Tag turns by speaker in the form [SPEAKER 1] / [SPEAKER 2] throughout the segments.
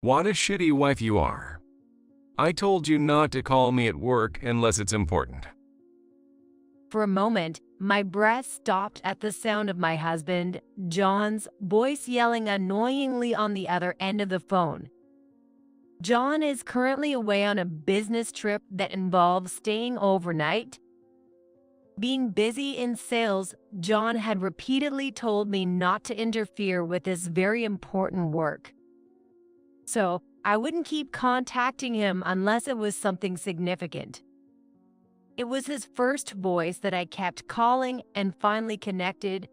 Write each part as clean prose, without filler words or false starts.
[SPEAKER 1] What a shitty wife you are. I told you not to call me at work unless it's important.
[SPEAKER 2] For a moment, my breath stopped at the sound of my husband, John's, voice yelling annoyingly on the other end of the phone. John is currently away on a business trip that involves staying overnight. Being busy in sales, John had repeatedly told me not to interfere with this very important work. So, I wouldn't keep contacting him unless it was something significant. It was his first voice that I kept calling and finally connected.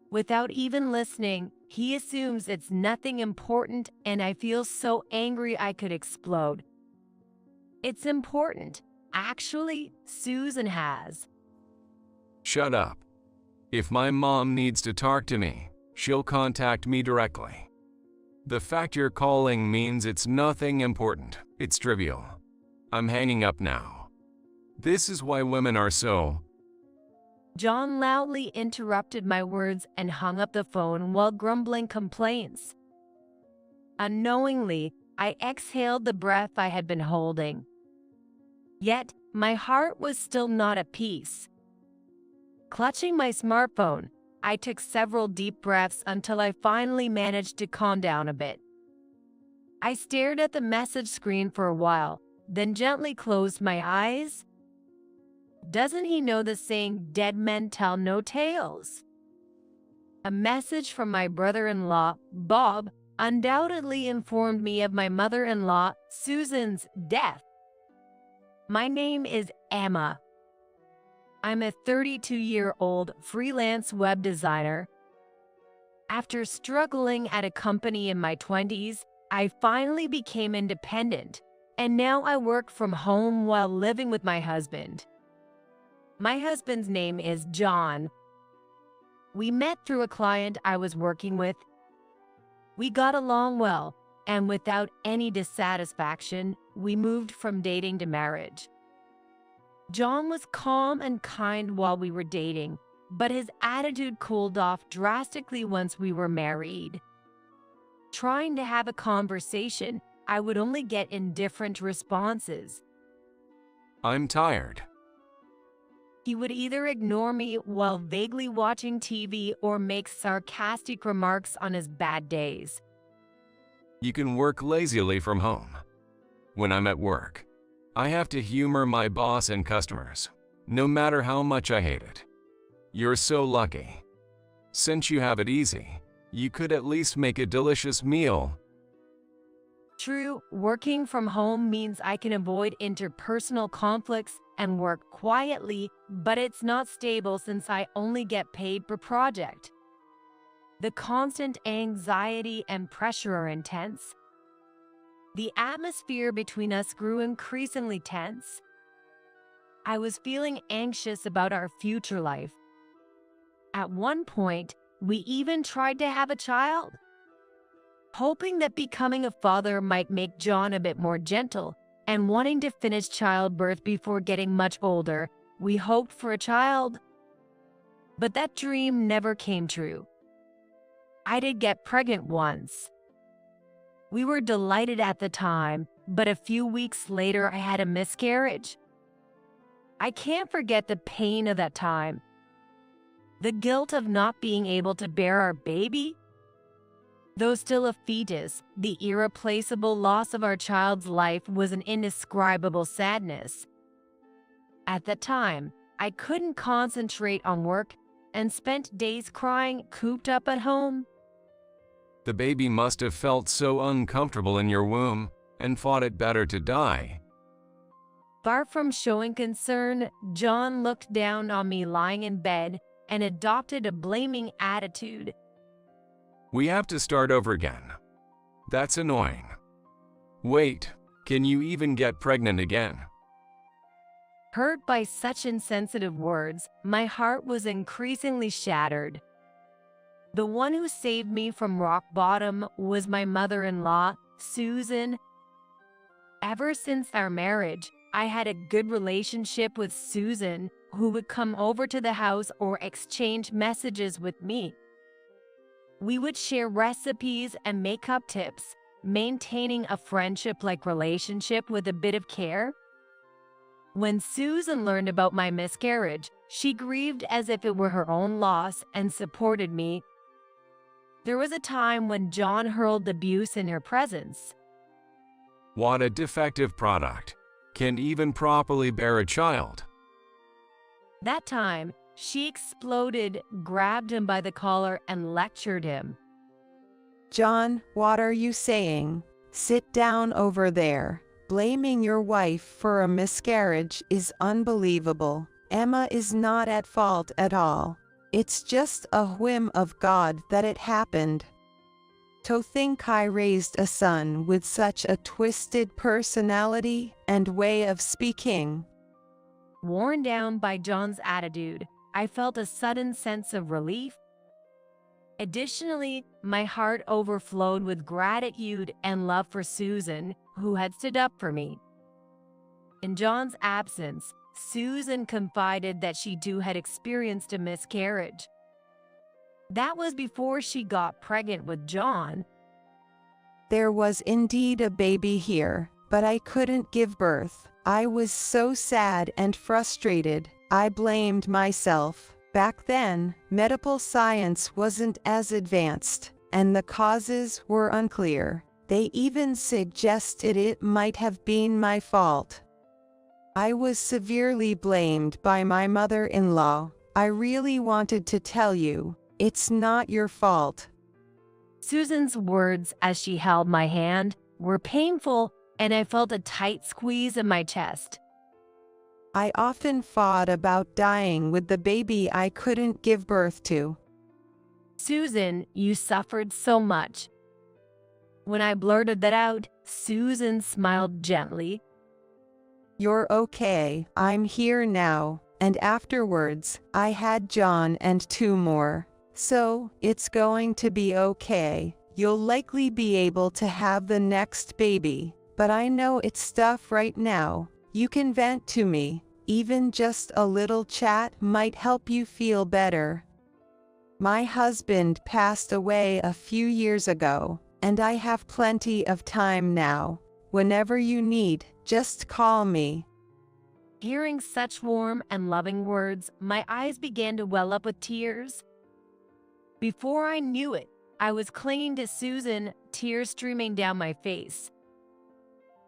[SPEAKER 2] Without even listening, he assumes it's nothing important, and I feel so angry I could explode. It's important. Actually, Susan has.
[SPEAKER 1] Shut up. If my mom needs to talk to me, she'll contact me directly. The fact you're calling means it's nothing important. It's trivial. I'm hanging up now. This is why women are so...
[SPEAKER 2] John loudly interrupted my words and hung up the phone while grumbling complaints. Unknowingly, I exhaled the breath I had been holding. Yet, my heart was still not at peace. Clutching my smartphone, I took several deep breaths until I finally managed to calm down a bit. I stared at the message screen for a while, then gently closed my eyes. Doesn't he know the saying, dead men tell no tales? A message from my brother-in-law, Bob, undoubtedly informed me of my mother-in-law, Susan's, death. My name is Emma. I'm a 32-year-old freelance web designer. After struggling at a company in my 20s, I finally became independent, and now I work from home while living with my husband. My husband's name is John. We met through a client I was working with. We got along well, and without any dissatisfaction, we moved from dating to marriage. John was calm and kind while we were dating, but his attitude cooled off drastically once we were married. Trying to have a conversation, I would only get indifferent responses.
[SPEAKER 1] I'm tired.
[SPEAKER 2] He would either ignore me while vaguely watching TV or make sarcastic remarks on his bad days.
[SPEAKER 1] You can work lazily from home. When I'm at work, I have to humor my boss and customers, no matter how much I hate it. You're so lucky. Since you have it easy, you could at least make a delicious meal.
[SPEAKER 2] True, working from home means I can avoid interpersonal conflicts and work quietly, but it's not stable since I only get paid per project. The constant anxiety and pressure are intense. The atmosphere between us grew increasingly tense. I was feeling anxious about our future life. At one point, we even tried to have a child. Hoping that becoming a father might make John a bit more gentle, and wanting to finish childbirth before getting much older, we hoped for a child. But that dream never came true. I did get pregnant once. We were delighted at the time, but a few weeks later I had a miscarriage. I can't forget the pain of that time. The guilt of not being able to bear our baby. Though still a fetus, the irreplaceable loss of our child's life was an indescribable sadness. At the time, I couldn't concentrate on work and spent days crying, cooped up at home.
[SPEAKER 1] The baby must have felt so uncomfortable in your womb and thought it better to die.
[SPEAKER 2] Far from showing concern, John looked down on me lying in bed and adopted a blaming attitude.
[SPEAKER 1] We have to start over again. That's annoying. Wait, can you even get pregnant again?
[SPEAKER 2] Hurt by such insensitive words, my heart was increasingly shattered. The one who saved me from rock bottom was my mother-in-law, Susan. Ever since our marriage, I had a good relationship with Susan, who would come over to the house or exchange messages with me. We would share recipes and makeup tips, maintaining a friendship-like relationship with a bit of care? When Susan learned about my miscarriage, she grieved as if it were her own loss and supported me. There was a time when John hurled abuse in her presence.
[SPEAKER 1] What a defective product. Can't even properly bear a child.
[SPEAKER 2] That time, she exploded, grabbed him by the collar, and lectured him.
[SPEAKER 3] John, what are you saying? Sit down over there. Blaming your wife for a miscarriage is unbelievable. Emma is not at fault at all. It's just a whim of God that it happened. To think I raised a son with such a twisted personality and way of speaking.
[SPEAKER 2] Worn down by John's attitude, I felt a sudden sense of relief. Additionally, my heart overflowed with gratitude and love for Susan, who had stood up for me. In John's absence, Susan confided that she too had experienced a miscarriage. That was before she got pregnant with John.
[SPEAKER 3] There was indeed a baby here, but I couldn't give birth. I was so sad and frustrated. I blamed myself. Back then, medical science wasn't as advanced, and the causes were unclear. They even suggested it might have been my fault. I was severely blamed by my mother-in-law. I really wanted to tell you, it's not your fault.
[SPEAKER 2] Susan's words as she held my hand were painful, and I felt a tight squeeze in my chest.
[SPEAKER 3] I often thought about dying with the baby I couldn't give birth to.
[SPEAKER 2] Susan, you suffered so much. When I blurted that out, Susan smiled gently.
[SPEAKER 3] You're okay, I'm here now, and afterwards, I had John and 2 more. So, it's going to be okay. You'll likely be able to have the next baby, but I know it's tough right now. You can vent to me. Even just a little chat might help you feel better. My husband passed away a few years ago, and I have plenty of time now. Whenever you need, just call me.
[SPEAKER 2] Hearing such warm and loving words, my eyes began to well up with tears. Before I knew it, I was clinging to Susan, tears streaming down my face.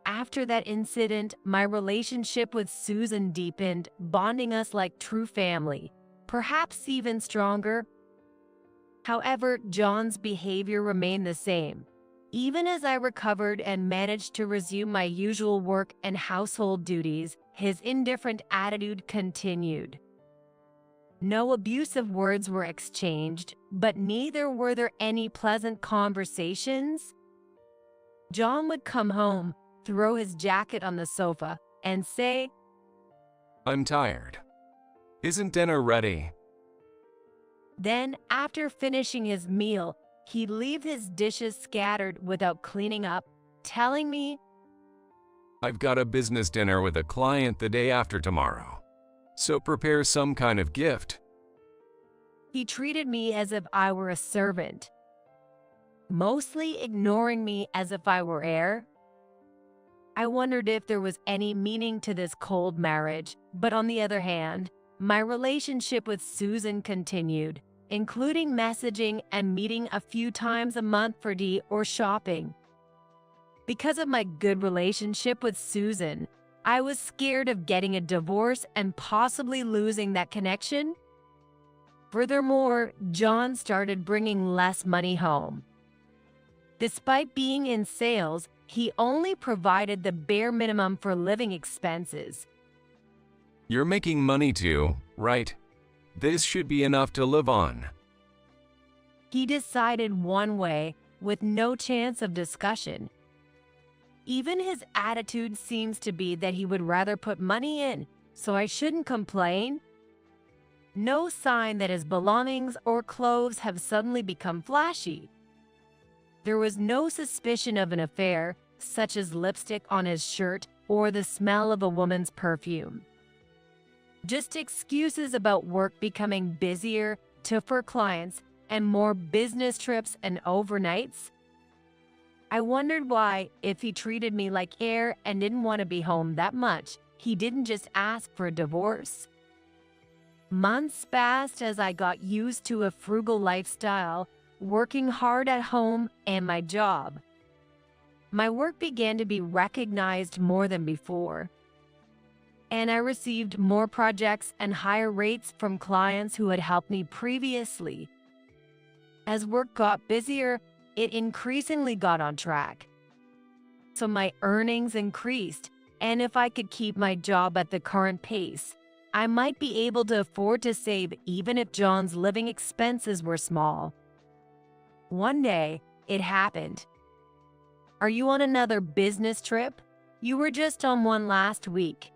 [SPEAKER 2] After that incident, my relationship with Susan deepened, bonding us like true family, perhaps even stronger. However, John's behavior remained the same. Even as I recovered and managed to resume my usual work and household duties, his indifferent attitude continued. No abusive words were exchanged, but neither were there any pleasant conversations. John would come home, throw his jacket on the sofa, and say,
[SPEAKER 1] I'm tired. Isn't dinner ready?
[SPEAKER 2] Then, after finishing his meal, he'd leave his dishes scattered without cleaning up, telling me,
[SPEAKER 1] I've got a business dinner with a client the day after tomorrow, so prepare some kind of gift.
[SPEAKER 2] He treated me as if I were a servant, mostly ignoring me as if I were heir. I wondered if there was any meaning to this cold marriage, but on the other hand, my relationship with Susan continued, including messaging and meeting a few times a month for tea or shopping. Because of my good relationship with Susan, I was scared of getting a divorce and possibly losing that connection. Furthermore, John started bringing less money home. Despite being in sales, he only provided the bare minimum for living expenses.
[SPEAKER 1] You're making money too, right? This should be enough to live on.
[SPEAKER 2] He decided one way, with no chance of discussion. Even his attitude seems to be that he would rather put money in, so I shouldn't complain. No sign that his belongings or clothes have suddenly become flashy. There was no suspicion of an affair, such as lipstick on his shirt or the smell of a woman's perfume. Just excuses about work becoming busier, tougher clients, and more business trips and overnights. I wondered why, if he treated me like air and didn't want to be home that much, he didn't just ask for a divorce. Months passed as I got used to a frugal lifestyle, working hard at home and my job. My work began to be recognized more than before, and I received more projects and higher rates from clients who had helped me previously. As work got busier, it increasingly got on track. So my earnings increased, and if I could keep my job at the current pace, I might be able to afford to save even if John's living expenses were small. One day, it happened. Are you on another business trip? You were just on one last week.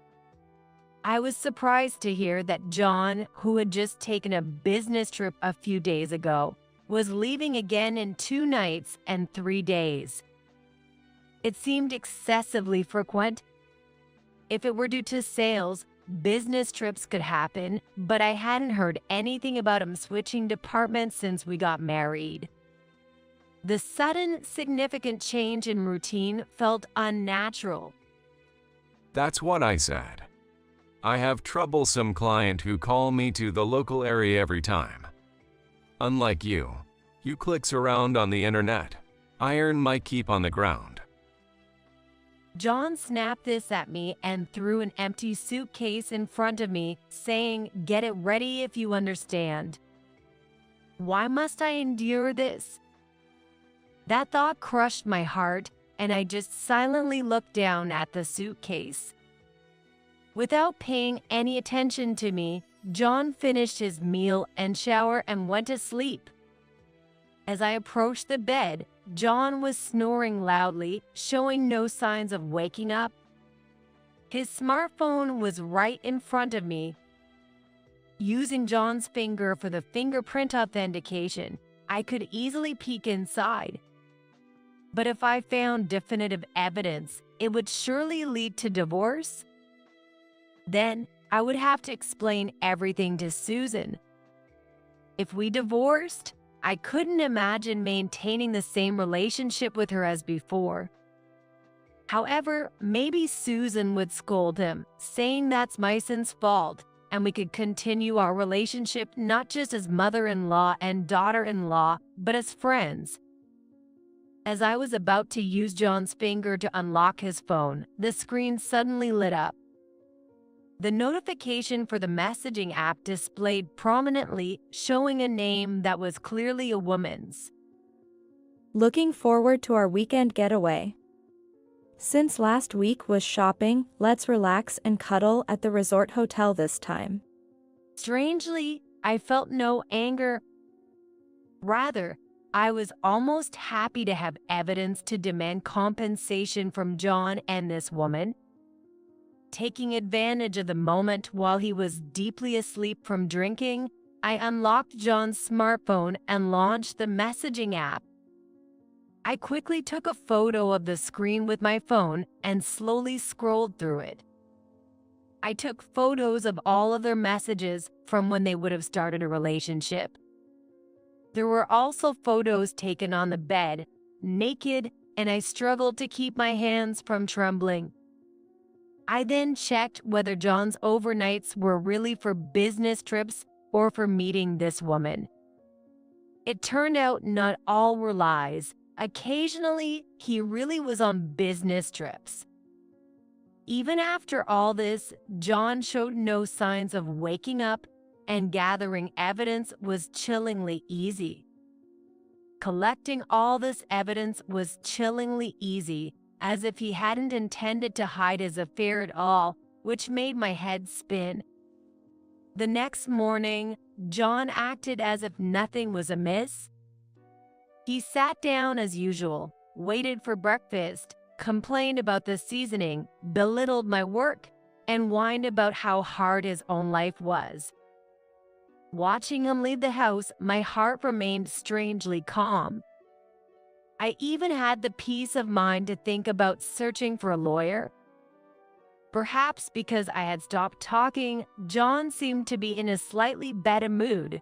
[SPEAKER 2] I was surprised to hear that John, who had just taken a business trip a few days ago, was leaving again in 2 nights and 3 days. It seemed excessively frequent. If it were due to sales, business trips could happen, but I hadn't heard anything about him switching departments since we got married. The sudden, significant change in routine felt unnatural.
[SPEAKER 1] That's what I said. I have troublesome client who call me to the local area every time. Unlike you clicks around on the internet. I earn my keep on the ground.
[SPEAKER 2] John snapped this at me and threw an empty suitcase in front of me, saying, "Get it ready if you understand." Why must I endure this? That thought crushed my heart, and I just silently looked down at the suitcase. Without paying any attention to me, John finished his meal and shower and went to sleep. As I approached the bed, John was snoring loudly, showing no signs of waking up. His smartphone was right in front of me. Using John's finger for the fingerprint authentication, I could easily peek inside. But if I found definitive evidence, it would surely lead to divorce. Then I would have to explain everything to Susan. If we divorced, I couldn't imagine maintaining the same relationship with her as before. However, maybe Susan would scold him, saying that's my son's fault, and we could continue our relationship not just as mother-in-law and daughter-in-law, but as friends. As I was about to use John's finger to unlock his phone, the screen suddenly lit up. The notification for the messaging app displayed prominently, showing a name that was clearly a woman's.
[SPEAKER 4] Looking forward to our weekend getaway. Since last week was shopping, let's relax and cuddle at the resort hotel this time.
[SPEAKER 2] Strangely, I felt no anger. Rather, I was almost happy to have evidence to demand compensation from John and this woman. Taking advantage of the moment while he was deeply asleep from drinking, I unlocked John's smartphone and launched the messaging app. I quickly took a photo of the screen with my phone and slowly scrolled through it. I took photos of all of their messages from when they would have started a relationship. There were also photos taken on the bed, naked, and I struggled to keep my hands from trembling. I then checked whether John's overnights were really for business trips or for meeting this woman. It turned out not all were lies. Occasionally, he really was on business trips. Even after all this, John showed no signs of waking up, and gathering evidence was chillingly easy. Collecting all this evidence was chillingly easy, as if he hadn't intended to hide his affair at all, which made my head spin. The next morning, John acted as if nothing was amiss. He sat down as usual, waited for breakfast, complained about the seasoning, belittled my work, and whined about how hard his own life was. Watching him leave the house, my heart remained strangely calm. I even had the peace of mind to think about searching for a lawyer. Perhaps because I had stopped talking, John seemed to be in a slightly better mood.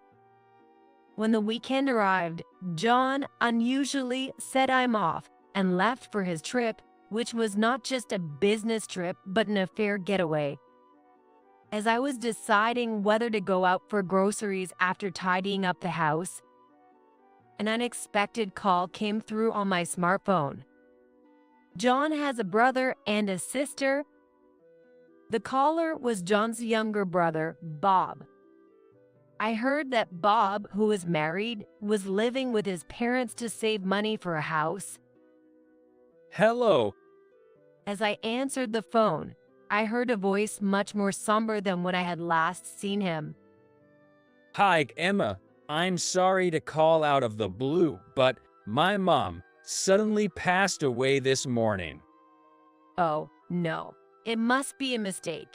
[SPEAKER 2] When the weekend arrived, John unusually said I'm off, and left for his trip, which was not just a business trip but an affair getaway. As I was deciding whether to go out for groceries after tidying up the house, an unexpected call came through on my smartphone. John has a brother and a sister. The caller was John's younger brother, Bob. I heard that Bob, who was married, was living with his parents to save money for a house.
[SPEAKER 5] Hello.
[SPEAKER 2] As I answered the phone, I heard a voice much more somber than when I had last seen him.
[SPEAKER 5] Hi, Emma. I'm sorry to call out of the blue, but my mom suddenly passed away this morning.
[SPEAKER 2] Oh, no. It must be a mistake,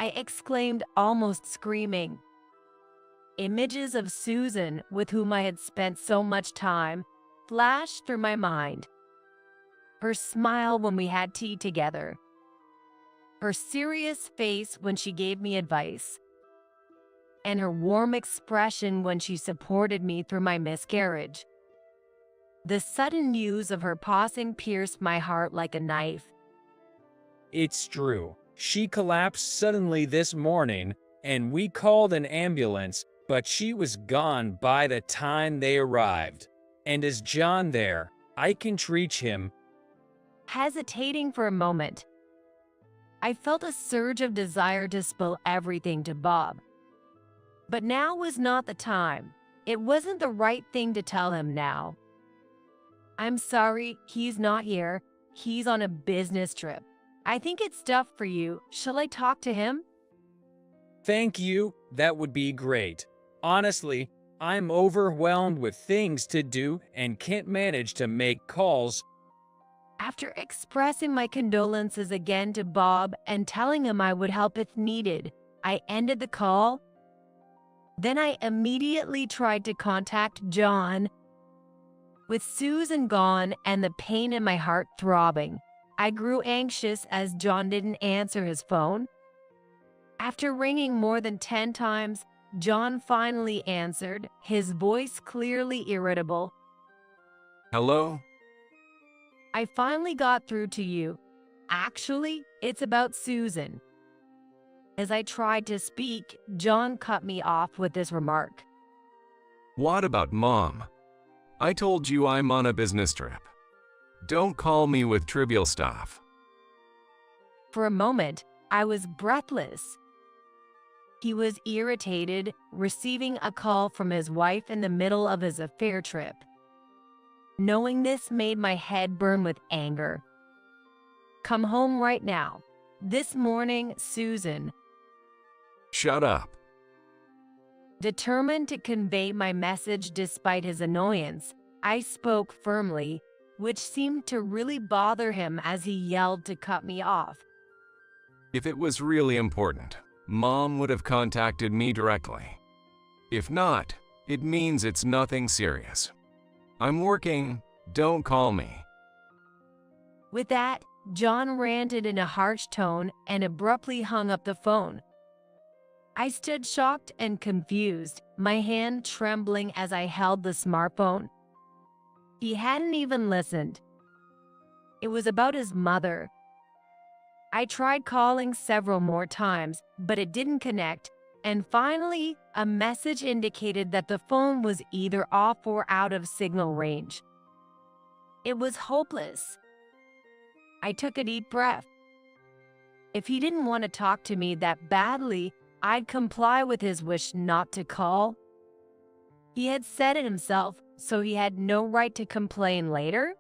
[SPEAKER 2] I exclaimed, almost screaming. Images of Susan, with whom I had spent so much time, flashed through my mind. Her smile when we had tea together. Her serious face when she gave me advice. And her warm expression when she supported me through my miscarriage. The sudden news of her passing pierced my heart like a knife.
[SPEAKER 5] It's true. She collapsed suddenly this morning, and we called an ambulance, but she was gone by the time they arrived. And is John there? I can reach him.
[SPEAKER 2] Hesitating for a moment, I felt a surge of desire to spill everything to Bob. But now was not the time. It wasn't the right thing to tell him now. I'm sorry, he's not here. He's on a business trip. I think it's stuff for you. Shall I talk to him?
[SPEAKER 5] Thank you. That would be great. Honestly, I'm overwhelmed with things to do and can't manage to make calls.
[SPEAKER 2] After expressing my condolences again to Bob and telling him I would help if needed, I ended the call. Then I immediately tried to contact John. With Susan gone and the pain in my heart throbbing, I grew anxious as John didn't answer his phone. After ringing more than 10 times, John finally answered, his voice clearly irritable.
[SPEAKER 1] Hello?
[SPEAKER 2] I finally got through to you. Actually, it's about Susan. As I tried to speak, John cut me off with this remark.
[SPEAKER 1] What about Mom? I told you I'm on a business trip. Don't call me with trivial stuff.
[SPEAKER 2] For a moment, I was breathless. He was irritated, receiving a call from his wife in the middle of his affair trip. Knowing this made my head burn with anger. Come home right now. This morning, Susan.
[SPEAKER 1] Shut up.
[SPEAKER 2] Determined to convey my message despite his annoyance, I spoke firmly, which seemed to really bother him as he yelled to cut me off.
[SPEAKER 1] If it was really important, Mom would have contacted me directly. If not, it means it's nothing serious. I'm working, don't call me.
[SPEAKER 2] With that, John ranted in a harsh tone and abruptly hung up the phone. I stood shocked and confused, my hand trembling as I held the smartphone. He hadn't even listened. It was about his mother. I tried calling several more times, but it didn't connect, and finally, a message indicated that the phone was either off or out of signal range. It was hopeless. I took a deep breath. If he didn't want to talk to me that badly, I'd comply with his wish not to call. He had said it himself, so he had no right to complain later.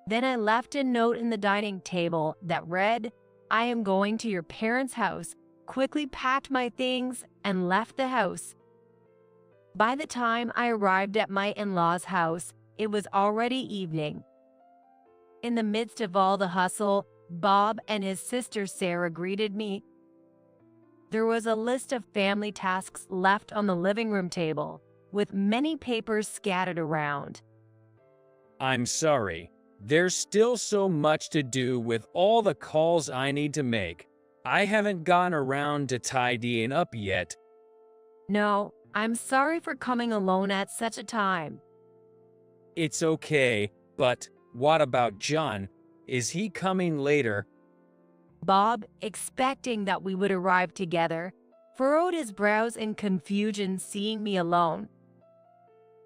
[SPEAKER 2] Then I left a note in the dining table that read, "I am going to your parents' house," quickly packed my things, and left the house. By the time I arrived at my in-laws' house, it was already evening. In the midst of all the hustle, Bob and his sister Sarah greeted me. There was a list of family tasks left on the living room table, with many papers scattered around.
[SPEAKER 5] I'm sorry. There's still so much to do with all the calls I need to make. I haven't gotten around to tidying up yet.
[SPEAKER 2] No, I'm sorry for coming alone at such a time.
[SPEAKER 5] It's okay, But what about John? Is he coming later?
[SPEAKER 2] Bob, expecting that we would arrive together, furrowed his brows in confusion seeing me alone.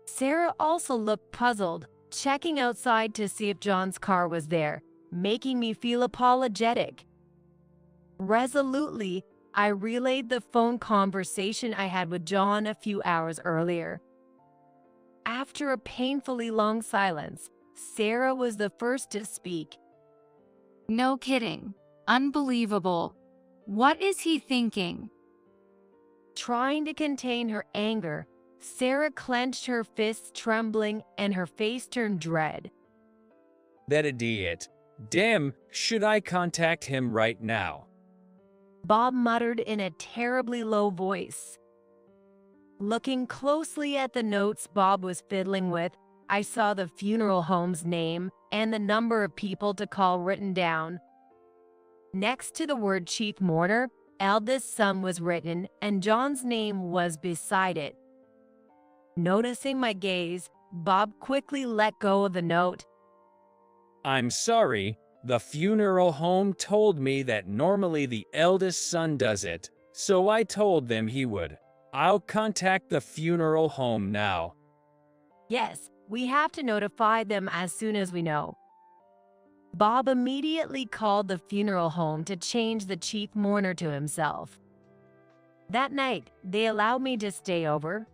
[SPEAKER 2] Sarah also looked puzzled, checking outside to see if John's car was there, making me feel apologetic. Resolutely, I relayed the phone conversation I had with John a few hours earlier. After a painfully long silence, Sarah was the first to speak.
[SPEAKER 6] No kidding. Unbelievable. What is he thinking?
[SPEAKER 2] Trying to contain her anger, Sarah clenched her fists, trembling, and her face turned red.
[SPEAKER 5] That idiot. Damn, should I contact him right now?
[SPEAKER 2] Bob muttered in a terribly low voice. Looking closely at the notes Bob was fiddling with, I saw the funeral home's name and the number of people to call written down. Next to the word chief mourner, eldest son was written, and John's name was beside it. Noticing my gaze, Bob quickly let go of the note.
[SPEAKER 5] I'm sorry, the funeral home told me that normally the eldest son does it, so I told them he would. I'll contact the funeral home now.
[SPEAKER 2] Yes, we have to notify them as soon as we know. Bob immediately called the funeral home to change the chief mourner to himself. That night, they allowed me to stay over.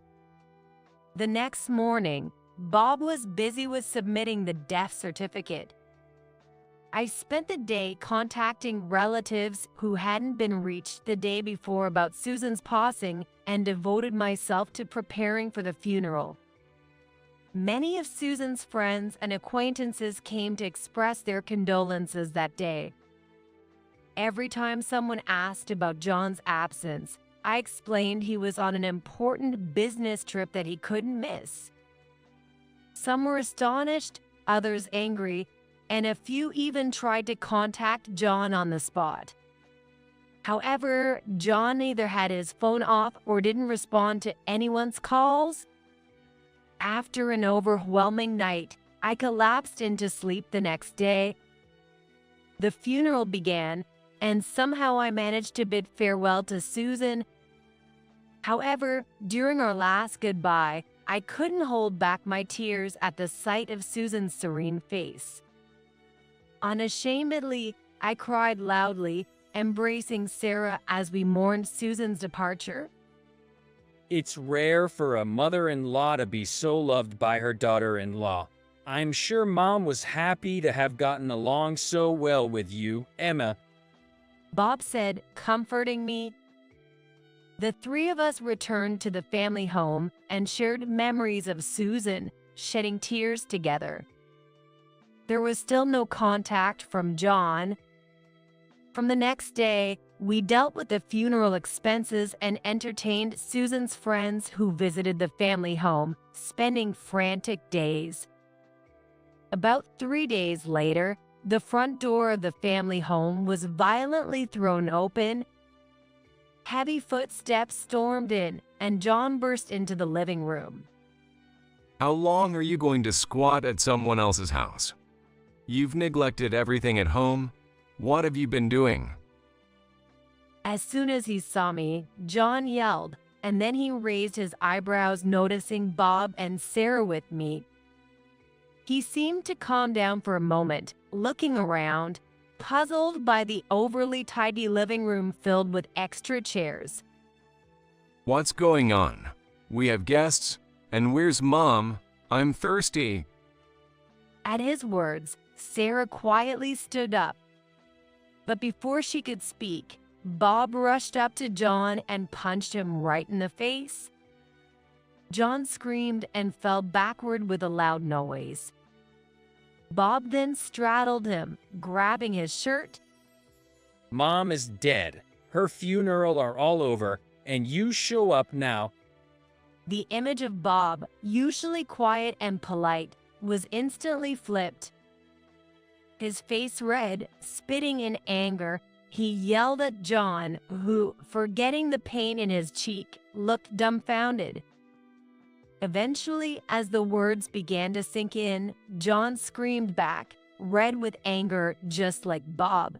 [SPEAKER 2] The next morning, Bob was busy with submitting the death certificate. I spent the day contacting relatives who hadn't been reached the day before about Susan's passing and devoted myself to preparing for the funeral. Many of Susan's friends and acquaintances came to express their condolences that day. Every time someone asked about John's absence, I explained he was on an important business trip that he couldn't miss. Some were astonished, others angry, and a few even tried to contact John on the spot. However, John either had his phone off or didn't respond to anyone's calls. After an overwhelming night, I collapsed into sleep the next day. The funeral began, and somehow I managed to bid farewell to Susan. However, during our last goodbye, I couldn't hold back my tears at the sight of Susan's serene face. Unashamedly, I cried loudly, embracing Sarah as we mourned Susan's departure.
[SPEAKER 5] It's rare for a mother-in-law to be so loved by her daughter-in-law. I'm sure Mom was happy to have gotten along so well with you, Emma.
[SPEAKER 2] Bob said, comforting me. The three of us returned to the family home and shared memories of Susan, shedding tears together. There was still no contact from John. From the next day, we dealt with the funeral expenses and entertained Susan's friends who visited the family home, spending frantic days. About 3 days later, the front door of the family home was violently thrown open. Heavy footsteps stormed in, and John burst into the living room.
[SPEAKER 1] How long are you going to squat at someone else's house? You've neglected everything at home. What have you been doing?
[SPEAKER 2] As soon as he saw me, John yelled, and then he raised his eyebrows, noticing Bob and Sarah with me. He seemed to calm down for a moment, looking around, puzzled by the overly tidy living room filled with extra chairs.
[SPEAKER 1] What's going on? We have guests, and where's Mom? I'm thirsty.
[SPEAKER 2] At his words, Sarah quietly stood up. But before she could speak, Bob rushed up to John and punched him right in the face. John screamed and fell backward with a loud noise. Bob then straddled him, grabbing his shirt.
[SPEAKER 5] Mom is dead. Her funeral are all over, and you show up now.
[SPEAKER 2] The image of Bob, usually quiet and polite, was instantly flipped. His face red, spitting in anger, he yelled at John, who, forgetting the pain in his cheek, looked dumbfounded. Eventually, as the words began to sink in, John screamed back, red with anger just like Bob.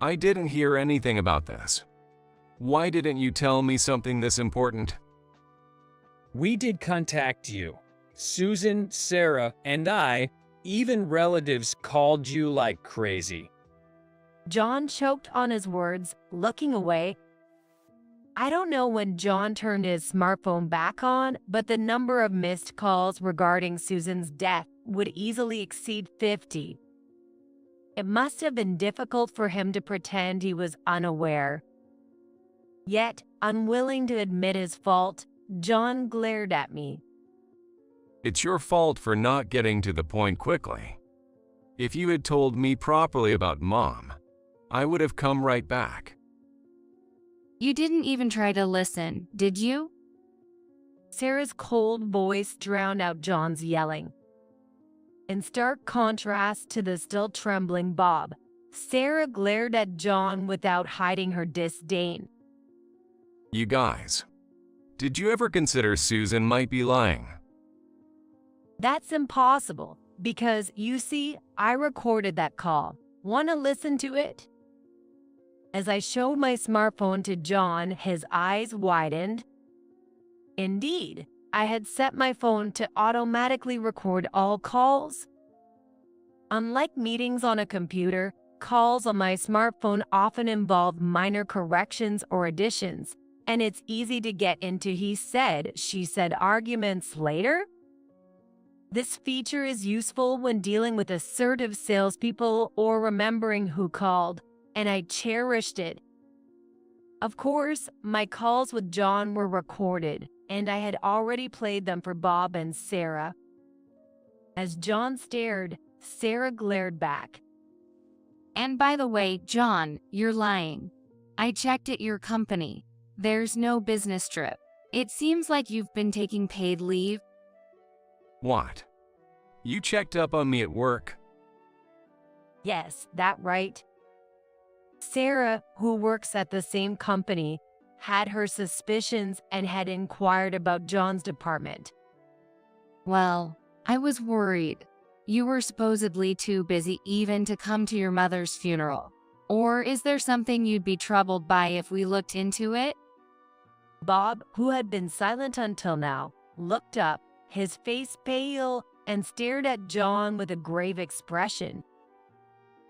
[SPEAKER 1] I didn't hear anything about this. Why didn't you tell me something this important?
[SPEAKER 5] We did contact you. Susan, Sarah, and I, even relatives called you like crazy.
[SPEAKER 2] John choked on his words, looking away. I don't know when John turned his smartphone back on, but the number of missed calls regarding Susan's death would easily exceed 50. It must have been difficult for him to pretend he was unaware. Yet, unwilling to admit his fault, John glared at me.
[SPEAKER 1] It's your fault for not getting to the point quickly. If you had told me properly about Mom, I would have come right back.
[SPEAKER 6] You didn't even try to listen, did you?
[SPEAKER 2] Sarah's cold voice drowned out John's yelling. In stark contrast to the still trembling Bob, Sarah glared at John without hiding her disdain.
[SPEAKER 1] You guys, did you ever consider Susan might be lying?
[SPEAKER 2] That's impossible, because, you see, I recorded that call. Want to listen to it? As I showed my smartphone to John, his eyes widened. Indeed, I had set my phone to automatically record all calls. Unlike meetings on a computer, calls on my smartphone often involve minor corrections or additions, and it's easy to get into he said, she said arguments later. This feature is useful when dealing with assertive salespeople or remembering who called, and I cherished it. Of course, my calls with John were recorded, and I had already played them for Bob and Sarah. As John stared, Sarah glared back.
[SPEAKER 6] And by the way, John, you're lying. I checked at your company. There's no business trip. It seems like you've been taking paid leave.
[SPEAKER 1] What? You checked up on me at work?
[SPEAKER 2] Yes, that right. Sarah, who works at the same company, had her suspicions and had inquired about John's department.
[SPEAKER 6] Well, I was worried. You were supposedly too busy even to come to your mother's funeral. Or is there something you'd be troubled by if we looked into it?
[SPEAKER 2] Bob, who had been silent until now, looked up, his face pale, and stared at John with a grave expression.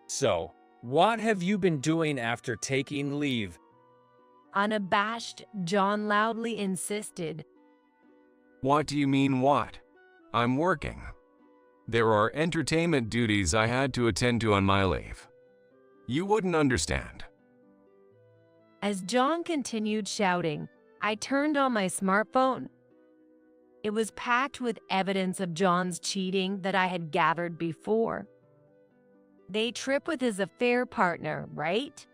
[SPEAKER 5] So, what have you been doing after taking leave?
[SPEAKER 2] Unabashed, John loudly insisted.
[SPEAKER 1] What do you mean what? I'm working. There are entertainment duties I had to attend to on my leave. You wouldn't understand.
[SPEAKER 2] As John continued shouting, I turned on my smartphone. It was packed with evidence of John's cheating that I had gathered before. They trip with his affair partner, right?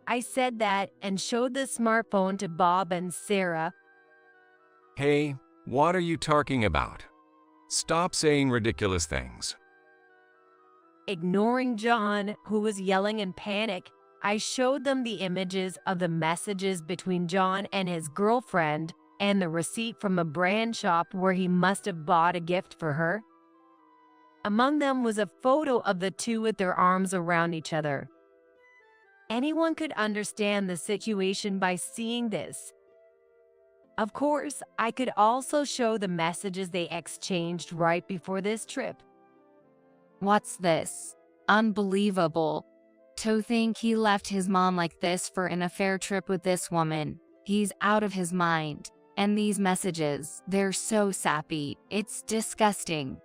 [SPEAKER 2] I said that and showed the smartphone to Bob and Sarah.
[SPEAKER 1] Hey, what are you talking about? Stop saying ridiculous things.
[SPEAKER 2] Ignoring John, who was yelling in panic, I showed them the images of the messages between John and his girlfriend and the receipt from a brand shop where he must have bought a gift for her. Among them was a photo of the two with their arms around each other. Anyone could understand the situation by seeing this. Of course, I could also show the messages they exchanged right before this trip.
[SPEAKER 6] What's this? Unbelievable. To think he left his mom like this for an affair trip with this woman. He's out of his mind. And these messages, they're so sappy. It's disgusting.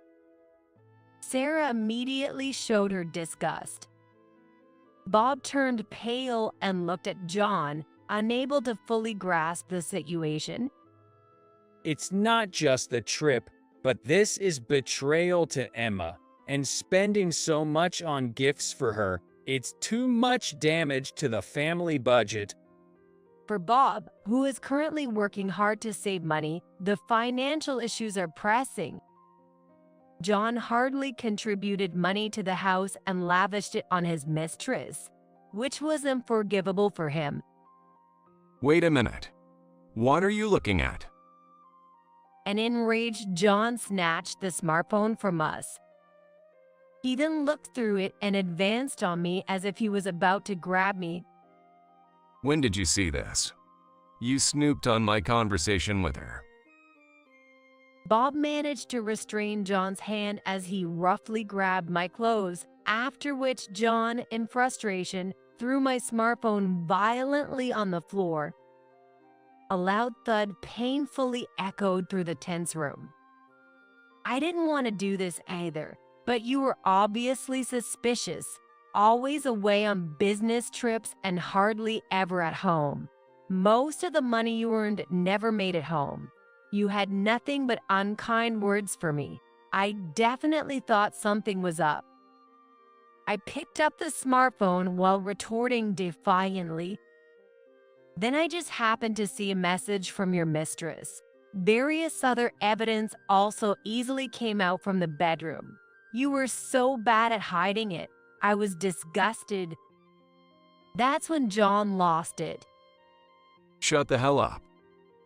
[SPEAKER 2] Sarah immediately showed her disgust. Bob turned pale and looked at John, unable to fully grasp the situation.
[SPEAKER 5] It's not just the trip, but this is betrayal to Emma, and spending so much on gifts for her, it's too much damage to the family budget.
[SPEAKER 2] For Bob, who is currently working hard to save money, the financial issues are pressing. John hardly contributed money to the house and lavished it on his mistress, which was unforgivable for him.
[SPEAKER 1] Wait a minute. What are you looking at?
[SPEAKER 2] and enraged, John snatched the smartphone from us. He then looked through it and advanced on me as if he was about to grab me.
[SPEAKER 1] When did you see this? You snooped on my conversation with her.
[SPEAKER 2] Bob managed to restrain John's hand as he roughly grabbed my clothes, after which John, in frustration, threw my smartphone violently on the floor. A loud thud painfully echoed through the tense room. I didn't want to do this either, but you were obviously suspicious, always away on business trips and hardly ever at home. Most of the money you earned never made it home. You had nothing but unkind words for me. I definitely thought something was up. I picked up the smartphone while retorting defiantly. Then I just happened to see a message from your mistress. Various other evidence also easily came out from the bedroom. You were so bad at hiding it. I was disgusted. That's when John lost it.
[SPEAKER 1] Shut the hell up.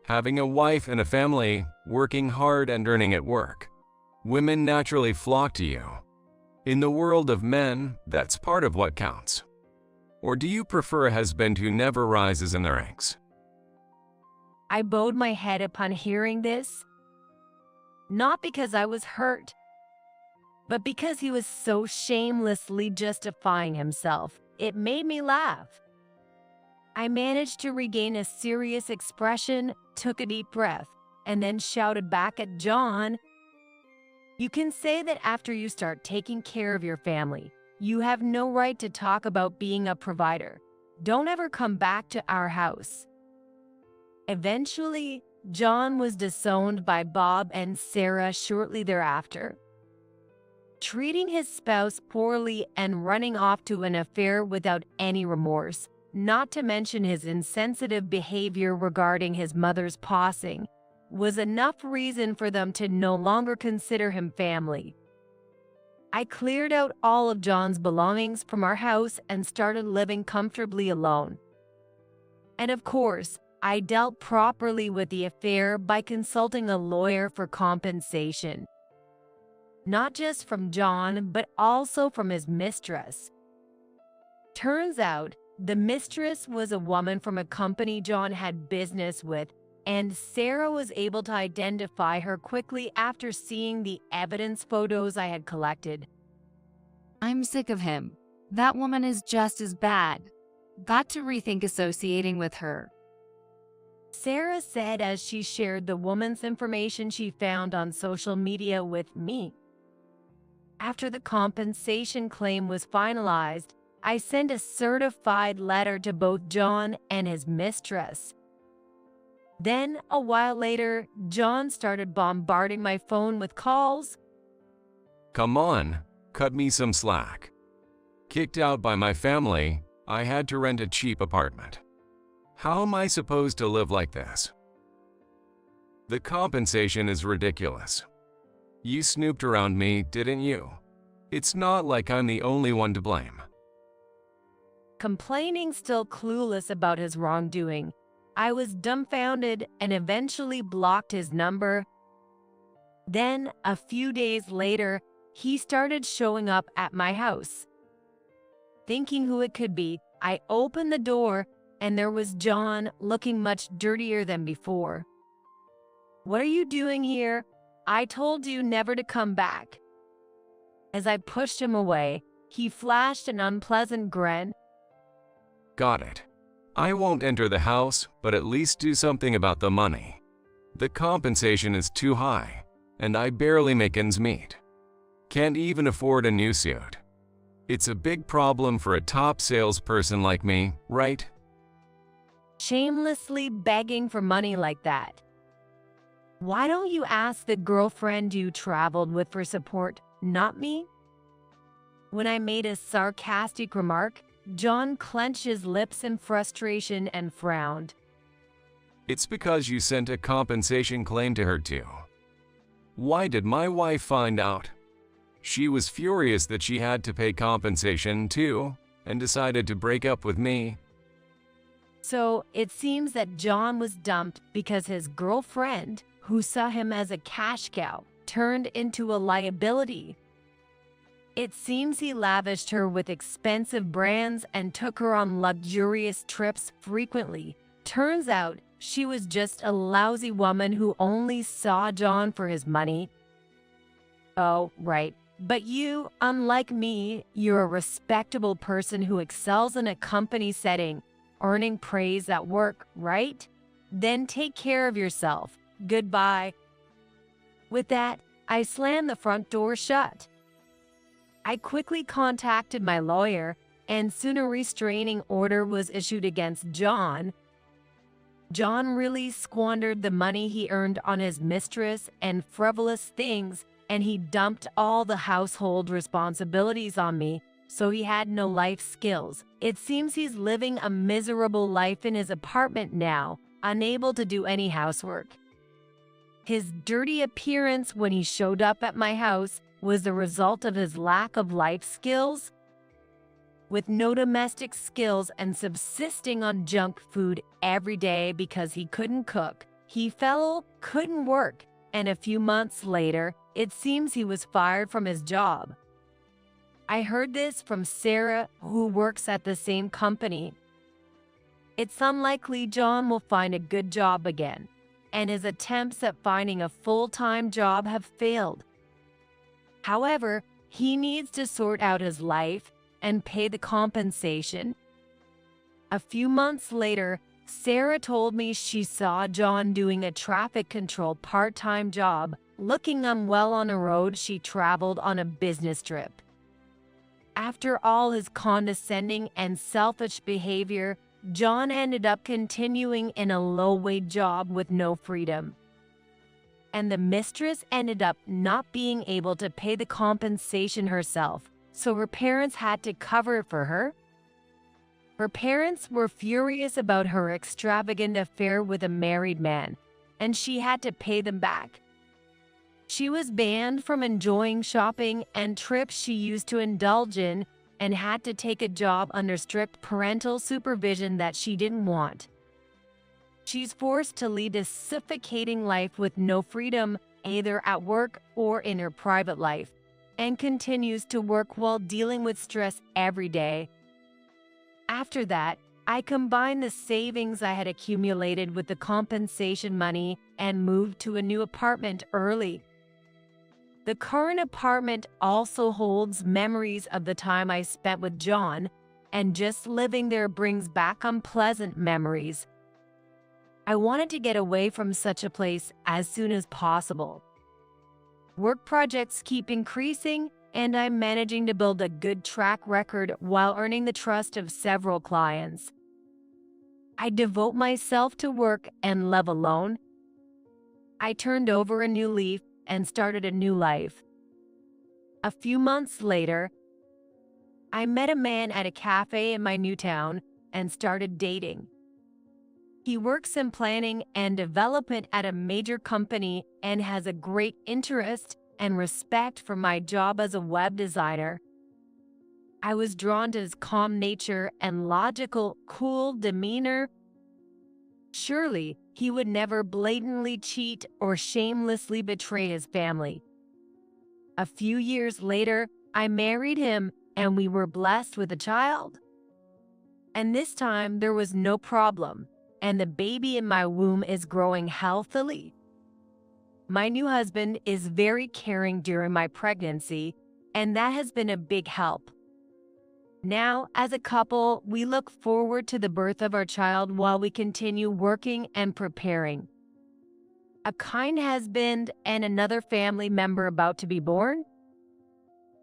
[SPEAKER 1] Having a wife and a family, working hard and earning at work. Women naturally flock to you. In the world of men, that's part of what counts. Or do you prefer a husband who never rises in the ranks?
[SPEAKER 2] I bowed my head upon hearing this, not because I was hurt, but because he was so shamelessly justifying himself. It made me laugh. I managed to regain a serious expression, took a deep breath, and then shouted back at John, "You can say that after you start taking care of your family, you have no right to talk about being a provider. Don't ever come back to our house." Eventually, John was disowned by Bob and Sarah shortly thereafter. Treating his spouse poorly and running off to an affair without any remorse, not to mention his insensitive behavior regarding his mother's passing, was enough reason for them to no longer consider him family. I cleared out all of John's belongings from our house and started living comfortably alone. And of course, I dealt properly with the affair by consulting a lawyer for compensation. Not just from John, but also from his mistress. Turns out, the mistress was a woman from a company John had business with, and Sarah was able to identify her quickly after seeing the evidence photos I had collected.
[SPEAKER 6] I'm sick of him. That woman is just as bad. Got to rethink associating with her.
[SPEAKER 2] Sarah said as she shared the woman's information she found on social media with me. After the compensation claim was finalized, I sent a certified letter to both John and his mistress. Then, a while later, John started bombarding my phone with calls.
[SPEAKER 1] Come on, cut me some slack. Kicked out by my family, I had to rent a cheap apartment. How am I supposed to live like this? The compensation is ridiculous. You snooped around me, didn't you? It's not like I'm the only one to blame.
[SPEAKER 2] Complaining, still clueless about his wrongdoing, I was dumbfounded and eventually blocked his number. Then, a few days later, he started showing up at my house. Thinking who it could be, I opened the door and there was John, looking much dirtier than before. "What are you doing here? I told you never to come back." As I pushed him away, he flashed an unpleasant grin.
[SPEAKER 1] Got it. I won't enter the house, but at least do something about the money. The compensation is too high, and I barely make ends meet. Can't even afford a new suit. It's a big problem for a top salesperson like me, right?
[SPEAKER 2] Shamelessly begging for money like that. Why don't you ask the girlfriend you traveled with for support, not me? When I made a sarcastic remark, John clenched his lips in frustration and frowned.
[SPEAKER 1] It's because you sent a compensation claim to her too. Why did my wife find out? She was furious that she had to pay compensation too, and decided to break up with me.
[SPEAKER 2] So it seems that John was dumped because his girlfriend, who saw him as a cash cow, turned into a liability. It seems he lavished her with expensive brands and took her on luxurious trips frequently. Turns out she was just a lousy woman who only saw John for his money. Oh, right. But you, unlike me, you're a respectable person who excels in a company setting, earning praise at work, right? Then take care of yourself. Goodbye. With that, I slammed the front door shut. I quickly contacted my lawyer, and soon a restraining order was issued against John. John really squandered the money he earned on his mistress and frivolous things, and he dumped all the household responsibilities on me, so he had no life skills. It seems he's living a miserable life in his apartment now, unable to do any housework. His dirty appearance when he showed up at my house was the result of his lack of life skills. With no domestic skills and subsisting on junk food every day because he couldn't cook, he couldn't work, and a few months later, it seems he was fired from his job. I heard this from Sarah, who works at the same company. It's unlikely John will find a good job again, and his attempts at finding a full-time job have failed. However, he needs to sort out his life and pay the compensation. A few months later, Sarah told me she saw John doing a traffic control part-time job, looking unwell on a road she traveled on a business trip. After all his condescending and selfish behavior, John ended up continuing in a low-wage job with no freedom. And the mistress ended up not being able to pay the compensation herself, so her parents had to cover it for her. Her parents were furious about her extravagant affair with a married man, and she had to pay them back. She was banned from enjoying shopping and trips she used to indulge in, and had to take a job under strict parental supervision that she didn't want. She's forced to lead a suffocating life with no freedom, either at work or in her private life, and continues to work while dealing with stress every day. After that, I combined the savings I had accumulated with the compensation money and moved to a new apartment early. The current apartment also holds memories of the time I spent with John, and just living there brings back unpleasant memories. I wanted to get away from such a place as soon as possible. Work projects keep increasing, and I'm managing to build a good track record while earning the trust of several clients. I devote myself to work and love alone. I turned over a new leaf and started a new life. A few months later, I met a man at a cafe in my new town and started dating. He works in planning and development at a major company and has a great interest and respect for my job as a web designer. I was drawn to his calm nature and logical, cool demeanor. Surely, he would never blatantly cheat or shamelessly betray his family. A few years later, I married him and we were blessed with a child. And this time, there was no problem, and the baby in my womb is growing healthily. My new husband is very caring during my pregnancy, and that has been a big help. Now, as a couple, we look forward to the birth of our child while we continue working and preparing. A kind husband and another family member about to be born.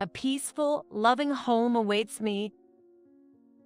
[SPEAKER 2] A peaceful, loving home awaits me,